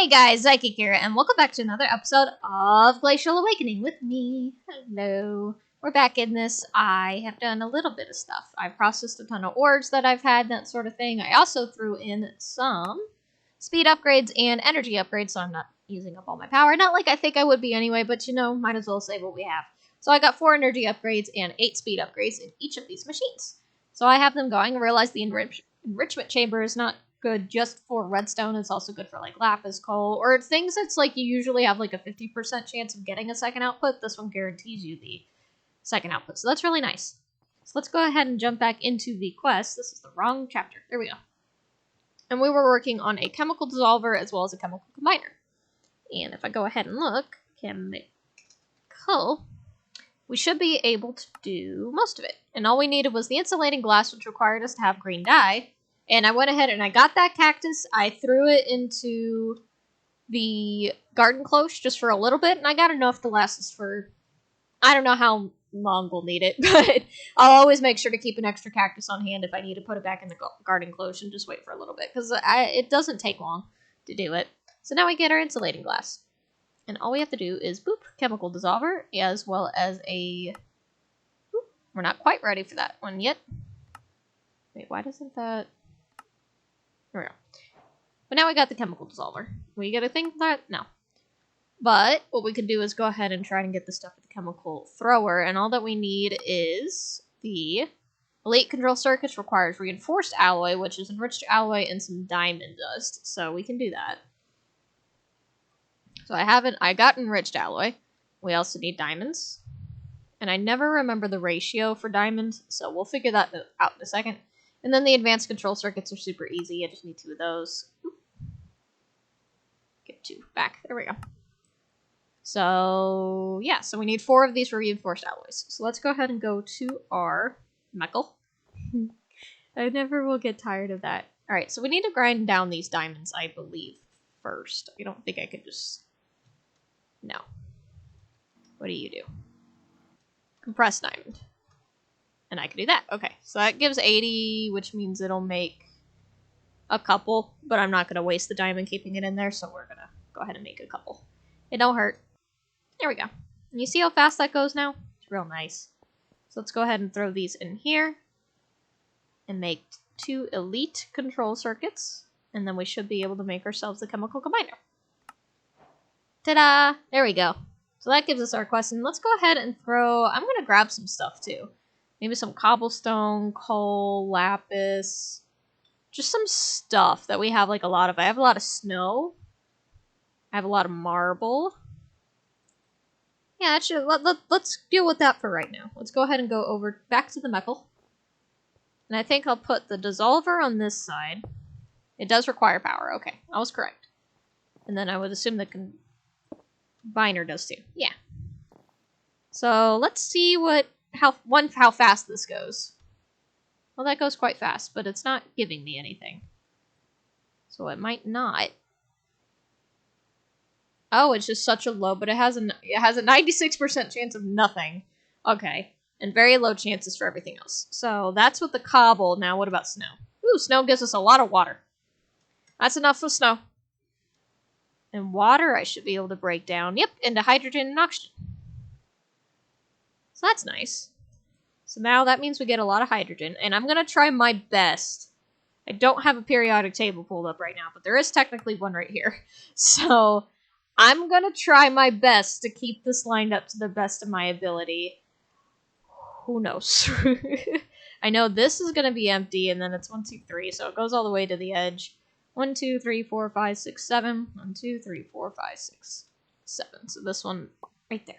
Hey guys, Psychic here, and welcome back to another episode of Glacial Awakening with me. Hello. We're back in this. I have done a little bit of stuff. I've processed a ton of ores that I've had, that sort of thing. I also threw in some speed upgrades and energy upgrades, so I'm not using up all my power. Not like I think I would be anyway, but you know, might as well save what we have. So I got 4 energy upgrades and 8 speed upgrades in each of these machines. So I have them going. I realized the enrichment chamber is not good just for redstone. It's also good for like lapis, coal, or things that's like you usually have like a 50% chance of getting a second output. This one guarantees you the second output, so that's really nice. So let's go ahead and jump back into the quest. This is the wrong chapter. There we go. And we were working on a chemical dissolver as well as a chemical combiner. And if I go ahead and look, chemical, we should be able to do most of it. And all we needed was the insulating glass, which required us to have green dye. And I went ahead and I got that cactus. I threw it into the garden cloche just for a little bit. And I got enough to last us for, I don't know how long we'll need it. But I'll always make sure to keep an extra cactus on hand if I need to put it back in the garden cloche and just wait for a little bit. Because it doesn't take long to do it. So now we get our insulating glass. And all we have to do is boop, chemical dissolver, as well as a... Boop, we're not quite ready for that one yet. Wait, why doesn't that... There we go. But now we got the chemical dissolver. We get a thing for that? No. But what we could do is go ahead and try and get the stuff with the chemical thrower. And all that we need is the elite control circuits. Requires reinforced alloy, which is enriched alloy and some diamond dust. So we can do that. So I got enriched alloy. We also need diamonds. And I never remember the ratio for diamonds, so we'll figure that out in a second. And then the advanced control circuits are super easy. I just need 2 of those. Get 2 back. There we go. So, yeah. So we need 4 of these for reinforced alloys. So let's go ahead and go to our metal. I never will get tired of that. Alright, so we need to grind down these diamonds, I believe, first. I don't think I could just... No. What do you do? Compressed diamond. And I can do that. Okay, so that gives 80, which means it'll make a couple, but I'm not going to waste the diamond keeping it in there, so we're going to go ahead and make a couple. It don't hurt. There we go. And you see how fast that goes now? It's real nice. So let's go ahead and throw these in here and make 2 elite control circuits, and then we should be able to make ourselves a chemical combiner. Ta-da! There we go. So that gives us our quest, and let's go ahead and throw... I'm going to grab some stuff, too. Maybe some cobblestone, coal, lapis. Just some stuff that we have, like, a lot of. I have a lot of snow. I have a lot of marble. Yeah, that should, let's deal with that for right now. Let's go ahead and go over back to the metal. And I think I'll put the dissolver on this side. It does require power. Okay, I was correct. And then I would assume the combiner does too. Yeah. So let's see how fast this goes. Well, that goes quite fast, but it's not giving me anything. So it might not. Oh, it's just such a low, but it has a 96% chance of nothing. Okay. And very low chances for everything else. So that's with the cobble. Now what about snow? Ooh, snow gives us a lot of water. That's enough for snow. And water I should be able to break down, yep, into hydrogen and oxygen. So that's nice. So now that means we get a lot of hydrogen, and I'm going to try my best. I don't have a periodic table pulled up right now, but there is technically one right here. So I'm going to try my best to keep this lined up to the best of my ability. Who knows? I know this is going to be empty, and then it's 1, 2, 3, so it goes all the way to the edge. 1, 2, 3, 4, 5, 6, 7. 1, 2, 3, 4, 5, 6, 7. So this one right there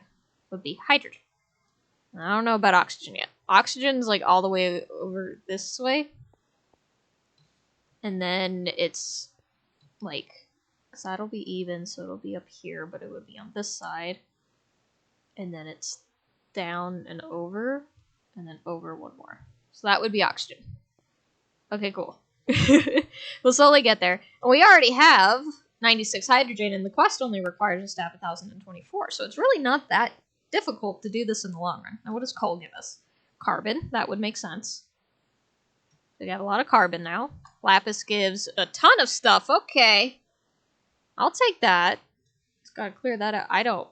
would be hydrogen. I don't know about oxygen yet. Oxygen's like all the way over this way. And then it's like, because that'll be even, so it'll be up here, but it would be on this side. And then it's down and over, and then over one more. So that would be oxygen. Okay, cool. We'll slowly get there. And we already have 96 hydrogen, and the quest only requires us to have 1,024. So it's really not that difficult to do this in the long run. Now, what does coal give us? Carbon. That would make sense. We got a lot of carbon now. Lapis gives a ton of stuff. Okay. I'll take that. Just gotta clear that out. I don't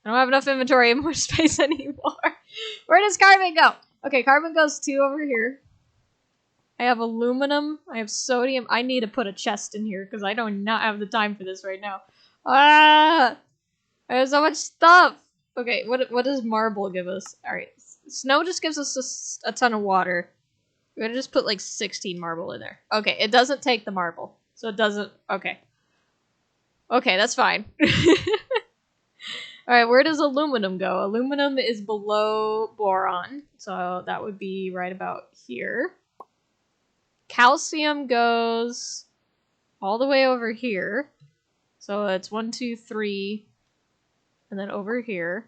have enough inventory and more space anymore. Where does carbon go? Okay, carbon goes 2 over here. I have aluminum. I have sodium. I need to put a chest in here because I do not have the time for this right now. Ah! I have so much stuff. Okay, what does marble give us? Alright, snow just gives us a ton of water. We're gonna just put like 16 marble in there. Okay, it doesn't take the marble. So it doesn't... Okay. Okay, that's fine. Alright, where does aluminum go? Aluminum is below boron. So that would be right about here. Calcium goes all the way over here. So it's 1, 2, 3... And then over here.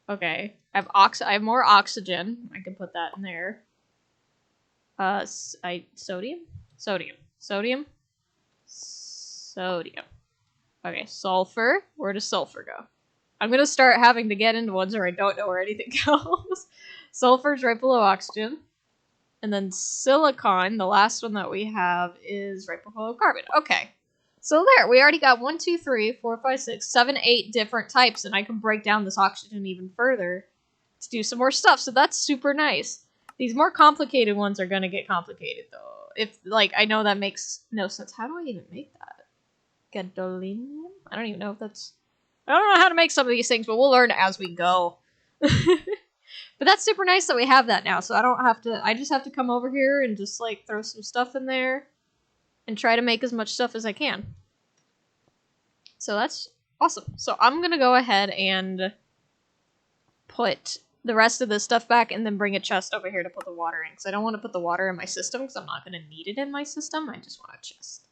Okay. I have more oxygen. I can put that in there. Sodium? Sodium. Sodium? Sodium. Okay, sulfur. Where does sulfur go? I'm gonna start having to get into ones where I don't know where anything goes. Sulfur's right below oxygen. And then silicon, the last one that we have, is right below carbon. Okay. So there, we already got 1, 2, 3, 4, 5, 6, 7, 8 different types, and I can break down this oxygen even further to do some more stuff, so that's super nice. These more complicated ones are gonna get complicated, though. If, like, I know that makes no sense. How do I even make that? Gadolinium? I don't even know if that's... I don't know how to make some of these things, but we'll learn as we go. But that's super nice that we have that now, so I don't have to... I just have to come over here and just, like, throw some stuff in there and try to make as much stuff as I can. So that's awesome. So I'm gonna go ahead and put the rest of this stuff back and then bring a chest over here to put the water in. Because I don't want to put the water in my system because I'm not gonna need it in my system. I just want a chest.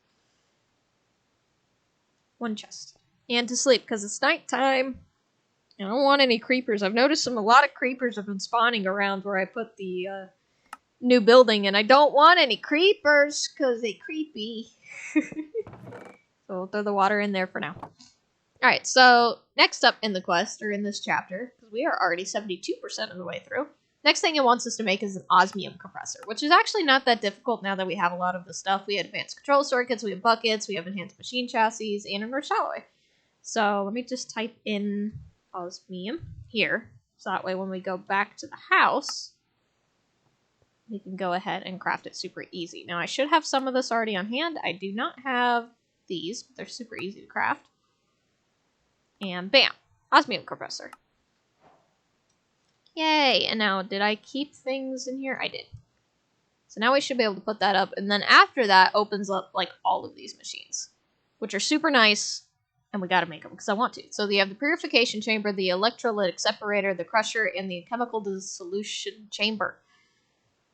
1 chest. And to sleep because it's nighttime. I don't want any creepers. I've noticed a lot of creepers have been spawning around where I put the new building, and I don't want any creepers because they're creepy. So we'll throw the water in there for now. Alright, so next up in the quest, or in this chapter, because we are already 72% of the way through, next thing it wants us to make is an Osmium Compressor, which is actually not that difficult now that we have a lot of the stuff. We have advanced control circuits, we have buckets, we have enhanced machine chassis, and a enriched alloy. So let me just type in Osmium here, so that way when we go back to the house, we can go ahead and craft it super easy. Now, I should have some of this already on hand. I do not have these, but they're super easy to craft. And bam! Osmium Compressor. Yay! And now, did I keep things in here? I did. So now we should be able to put that up, and then after that opens up, like, all of these machines, which are super nice, and we gotta make them, because I want to. So you have the Purification Chamber, the Electrolytic Separator, the Crusher, and the Chemical Dissolution Chamber.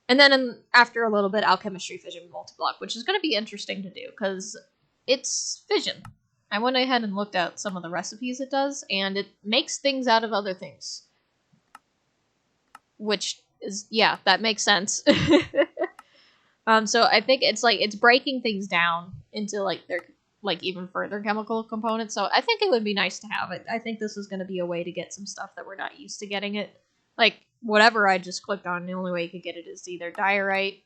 And then after a little bit, alchemistry, fission, multi-block, which is going to be interesting to do, because it's fission. I went ahead and looked at some of the recipes it does, and it makes things out of other things. Which is, yeah, that makes sense. So I think it's breaking things down into, like, their, like, even further chemical components, so I think it would be nice to have it. I think this is going to be a way to get some stuff that we're not used to getting it. Like, whatever I just clicked on, the only way you could get it is either diorite,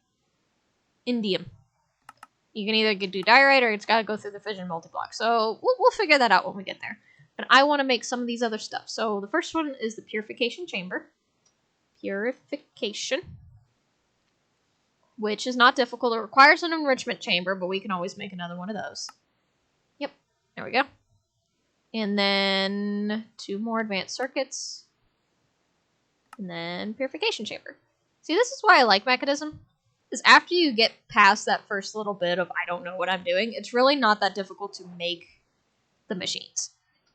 indium. You can either do diorite or it's got to go through the fission multi-block. So we'll figure that out when we get there. But I want to make some of these other stuff. So the first one is the Purification Chamber. Purification. Which is not difficult. It requires an enrichment chamber, but we can always make another one of those. Yep. There we go. And then 2 more advanced circuits. And then Purification Chamber. See, this is why I like Mechanism. Is after you get past that first little bit of I don't know what I'm doing, it's really not that difficult to make the machines.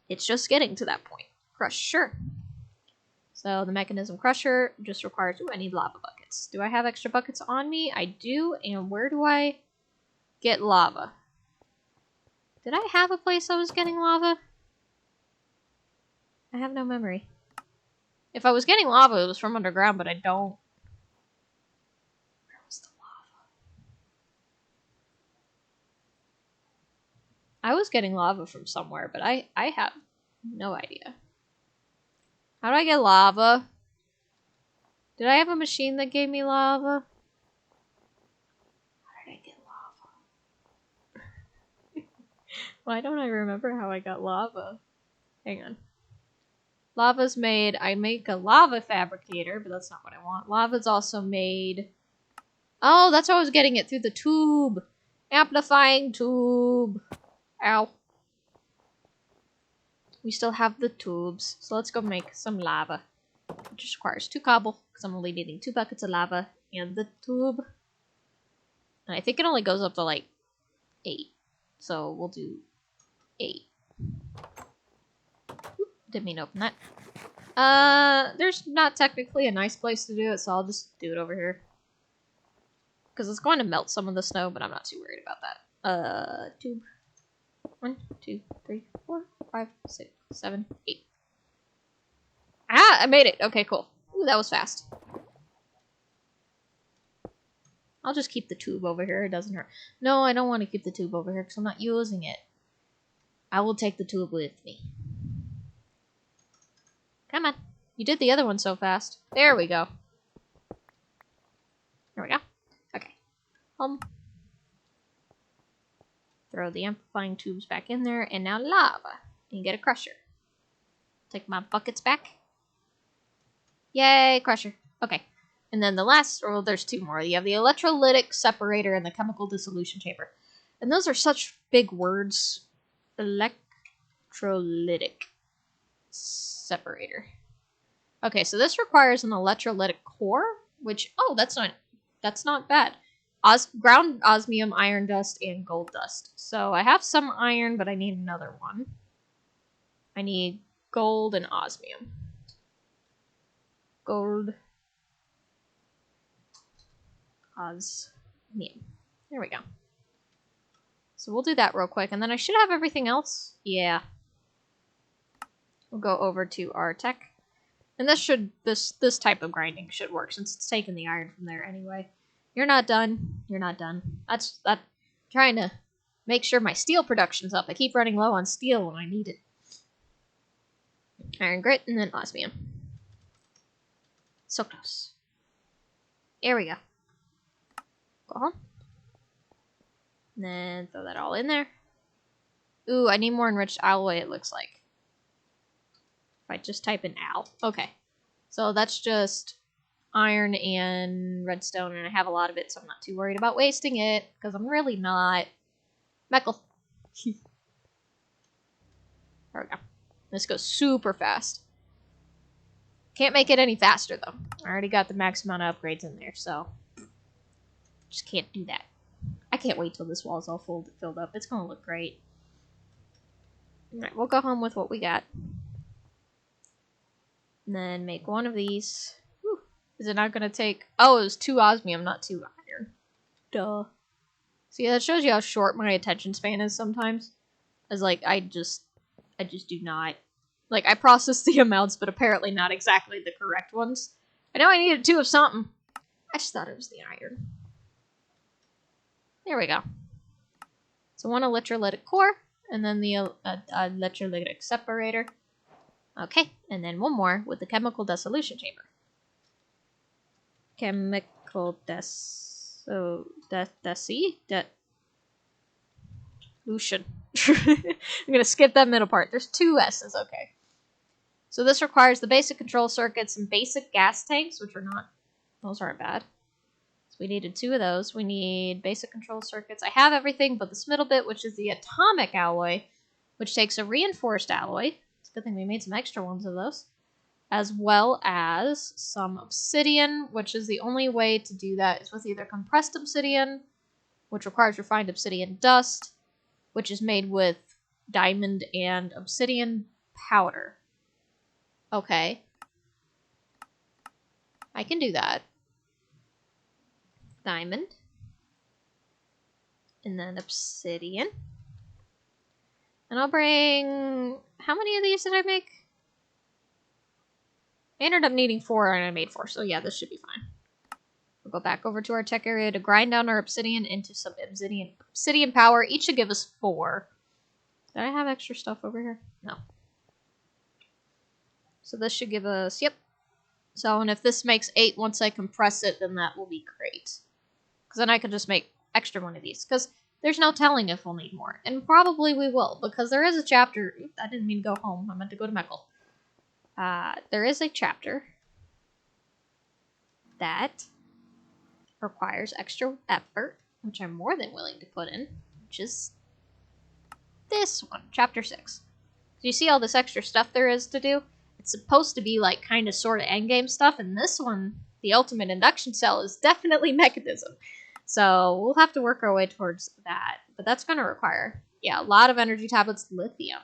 It's just getting to that point. Crusher. So the Mechanism Crusher just requires... Ooh, I need lava buckets. Do I have extra buckets on me? I do. And where do I get lava? Did I have a place I was getting lava? I have no memory. If I was getting lava, it was from underground, but I don't... Where was the lava? I was getting lava from somewhere, but I have no idea. How do I get lava? Did I have a machine that gave me lava? How did I get lava? Why don't I remember how I got lava? Hang on. Lava's made... I make a lava fabricator, but that's not what I want. Lava's also made... Oh, that's how I was getting it, through the tube. Amplifying tube. Ow. We still have the tubes, so let's go make some lava. It just requires 2 cobble, because I'm only needing 2 buckets of lava and the tube. And I think it only goes up to like 8. So we'll do 8. Oop, didn't mean to open that. There's not technically a nice place to do it, so I'll just do it over here. Because it's going to melt some of the snow, but I'm not too worried about that. Tube. 1, 2, 3, 4, 5, 6, 7, 8. Ah, I made it. Okay, cool. Ooh, that was fast. I'll just keep the tube over here. It doesn't hurt. No, I don't want to keep the tube over here because I'm not using it. I will take the tube with me. Come on. You did the other one so fast. There we go. There we go. Okay. Throw the amplifying tubes back in there, and now lava. And get a crusher. Take my buckets back. Yay, crusher. Okay. And then the last, well, there's 2 more. You have the Electrolytic, Separator, and the Chemical Dissolution Chamber. And those are such big words. Electrolytic Separator. Okay, so this requires an electrolytic core, which, oh, that's not bad. Ground osmium, iron dust, and gold dust. So I have some iron, but I need another one. I need gold and osmium. Gold. Osmium. There we go. So we'll do that real quick, and then I should have everything else. Yeah. We'll go over to our tech. And this type of grinding should work, since it's taking the iron from there anyway. You're not done. You're not done. That's trying to make sure my steel production's up. I keep running low on steel when I need it. Iron grit, and then osmium. So close. There we go. Go home. And then throw that all in there. Ooh, I need more enriched alloy, it looks like. If I just type in al. Okay. So that's just iron and redstone, and I have a lot of it, so I'm not too worried about wasting it, because I'm really not. Meckle. There we go. This goes super fast. Can't make it any faster, though. I already got the max amount of upgrades in there, so just can't do that. I can't wait till this wall's all filled up. It's gonna look great. Alright, we'll go home with what we got. And then make one of these. Whew. Is it not gonna take... Oh, it was 2 osmium, not 2 iron. Duh. See, that shows you how short my attention span is sometimes. As, like, I just do not... Like, I process the amounts, but apparently not exactly the correct ones. I know I needed 2 of something. I just thought it was the iron. There we go. So 1 electrolytic core, and then the electrolytic separator. Okay, and then 1 more with the chemical dissolution chamber. Chemical dissolution. I'm gonna skip that middle part. There's 2 S's, okay. So this requires the basic control circuits and basic gas tanks, which are not, those aren't bad. So we needed 2 of those. We need basic control circuits. I have everything but this middle bit, which is the atomic alloy, which takes a reinforced alloy. It's a good thing we made some extra ones of those. As well as some obsidian, which is the only way to do that is with either compressed obsidian, which requires refined obsidian dust, which is made with diamond and obsidian powder. Okay. I can do that. Diamond. And then obsidian. And I'll bring... How many of these did I make? I ended up needing 4 and I made 4, so yeah, this should be fine. We'll go back over to our tech area to grind down our obsidian into some obsidian power. Each should give us 4. Did I have extra stuff over here? No. So this should give us, yep. So, and if this makes 8 once I compress it, then that will be great. Because then I can just make extra one of these. Because there's no telling if we'll need more. And probably we will, because there is a chapter. Oops, I didn't mean to go home. I meant to go to Meckle. There is a chapter that requires extra effort, which I'm more than willing to put in, which is this one, chapter 6. So you see all this extra stuff there is to do? It's supposed to be like kind of sort of endgame stuff, and this one, the ultimate induction cell, is definitely mechanism. So we'll have to work our way towards that. But that's going to require, yeah, a lot of energy tablets, lithium.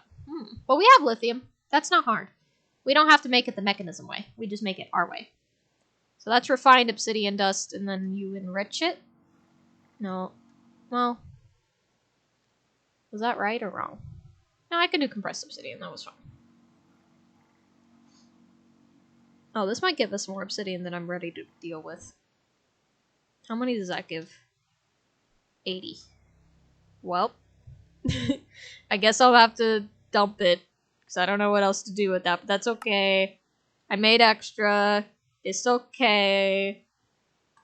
But we have lithium. That's not hard. We don't have to make it the mechanism way. We just make it our way. So that's refined obsidian dust, and then you enrich it. No. Well, was that right or wrong? No, I can do compressed obsidian. That was fine. Oh, this might give us more obsidian than I'm ready to deal with. How many does that give? 80. Well, I guess I'll have to dump it, because I don't know what else to do with that, but that's okay. I made extra. It's okay.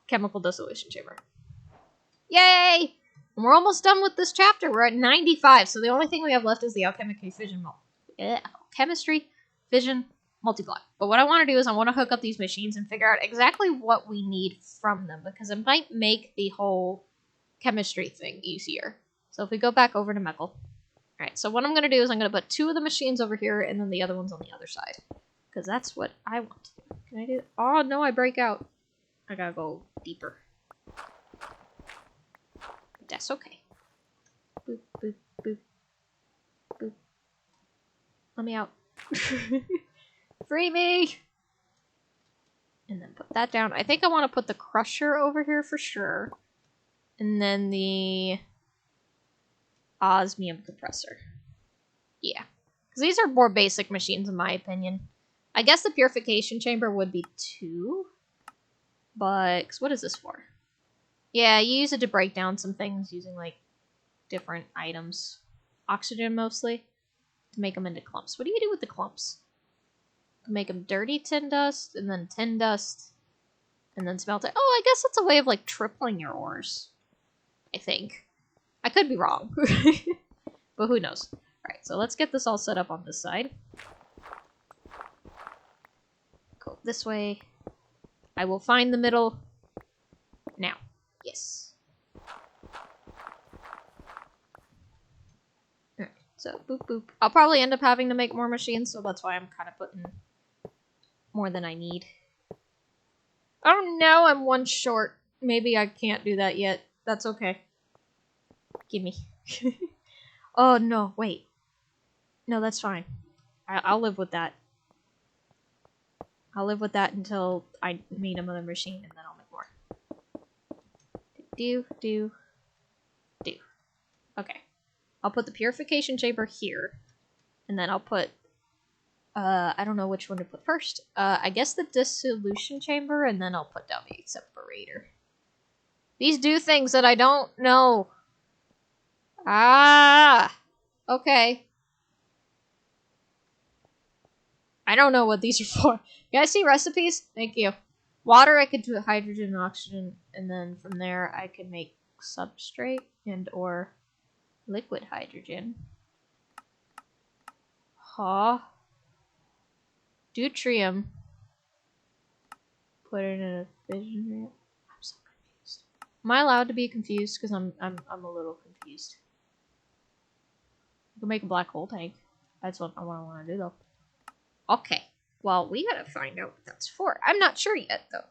Chemical dissolution chamber. Yay! And we're almost done with this chapter. We're at 95, so the only thing we have left is the alchemistry fission multiply. But what I want to do is I want to hook up these machines and figure out exactly what we need from them, because it might make the whole chemistry thing easier. So if we go back over to Meckle. Alright, so what I'm going to do is I'm going to put 2 of the machines over here and then the other one's on the other side. Because that's what I want to do. Can I do it? Oh, no, I break out. I gotta go deeper. That's okay. Boop, boop, boop. Boop. Let me out. Free me! And then put that down. I think I want to put the crusher over here for sure. And then the Osmium Compressor. Yeah. Because these are more basic machines in my opinion. I guess the Purification Chamber would be 2. But, what is this for? Yeah, you use it to break down some things using, like, different items. Oxygen, mostly. To make them into clumps. What do you do with the clumps? Make them dirty tin dust, and then tin dust, and then smelt it. Oh, I guess it's a way of, like, tripling your ores. I think. I could be wrong. But who knows. Alright, so let's get this all set up on this side. Go this way. I will find the middle. Now. Yes. Alright, so boop boop. I'll probably end up having to make more machines, so that's why I'm kind of putting more than I need. Oh no, I'm 1 short. Maybe I can't do that yet. That's okay. Gimme. Oh no, wait. No, that's fine. I'll live with that. I'll live with that until I meet another machine, and then I'll make more. Do. Okay. I'll put the Purification Chamber here, and then I'll put, I don't know which one to put first. I guess the Dissolution Chamber, and then I'll put down the Separator. These do things that I don't know. Ah! Okay. I don't know what these are for. You guys see recipes? Thank you. Water, I could do hydrogen and oxygen, and then from there I could make substrate and or liquid hydrogen. Huh? Deuterium. Put it in a fission reactor. I'm so confused. Am I allowed to be confused? Because I'm a little confused. You can make a black hole tank. That's what I want to do though. Okay. Well, we gotta find out what that's for. I'm not sure yet though.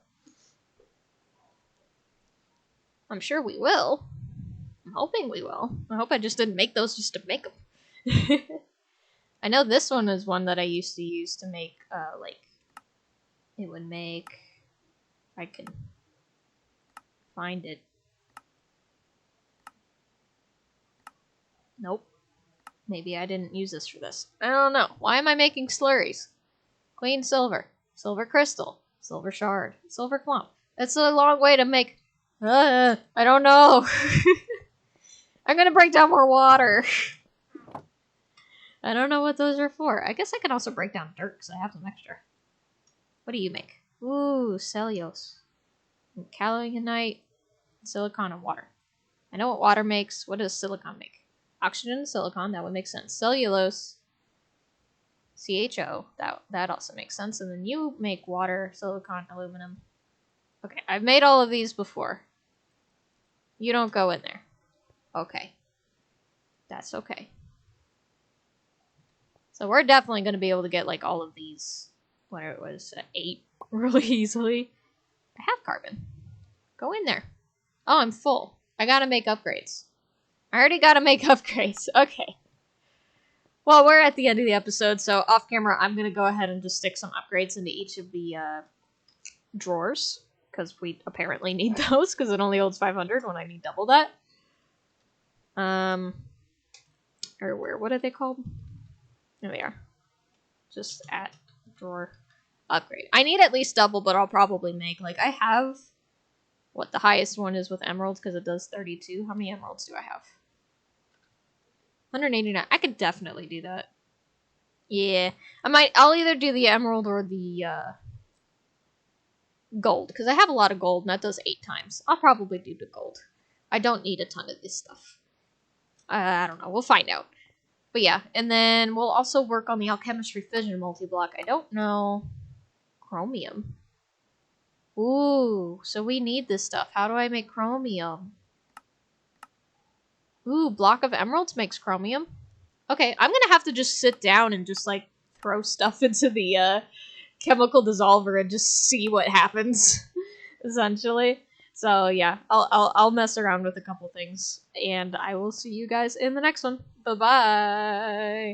I'm sure we will. I'm hoping we will. I hope I just didn't make those just to make them. I know this one is one that I used to use to make, like, it would make, I can find it. Nope. Maybe I didn't use this for this. I don't know. Why am I making slurries? Clean silver. Silver crystal. Silver shard. Silver clump. That's a long way to make... I don't know. I'm gonna break down more water. I don't know what those are for. I guess I can also break down dirt because I have some extra. What do you make? Ooh, cellulose. Kaolinite, silicon, and water. I know what water makes. What does silicon make? Oxygen and silicon. That would make sense. Cellulose. CHO. That also makes sense. And then you make water, silicon, aluminum. Okay, I've made all of these before. You don't go in there. Okay. That's okay. So we're definitely going to be able to get like all of these, whatever it was, 8 really easily. I have carbon. Go in there. Oh, I'm full. I gotta make upgrades. I already gotta make upgrades. Okay. Well, we're at the end of the episode, so off camera, I'm gonna go ahead and just stick some upgrades into each of the drawers, because we apparently need those, because it only holds 500 when I need double that. Or where? What are they called? There they are. Just at drawer upgrade. I need at least double, but I'll probably make, like, I have what the highest one is with emeralds, because it does 32. How many emeralds do I have? 189. I could definitely do that. Yeah. I'll either do the emerald or the gold, because I have a lot of gold, and that does 8 times. I'll probably do the gold. I don't need a ton of this stuff. I don't know. We'll find out. But yeah, and then we'll also work on the alchemistry fission multi-block. I don't know. Chromium. Ooh, so we need this stuff. How do I make chromium? Ooh, block of emeralds makes chromium. Okay, I'm gonna have to just sit down and just, like, throw stuff into the, chemical dissolver and just see what happens, essentially. So, yeah, I'll mess around with a couple things, and I will see you guys in the next one. Bye-bye!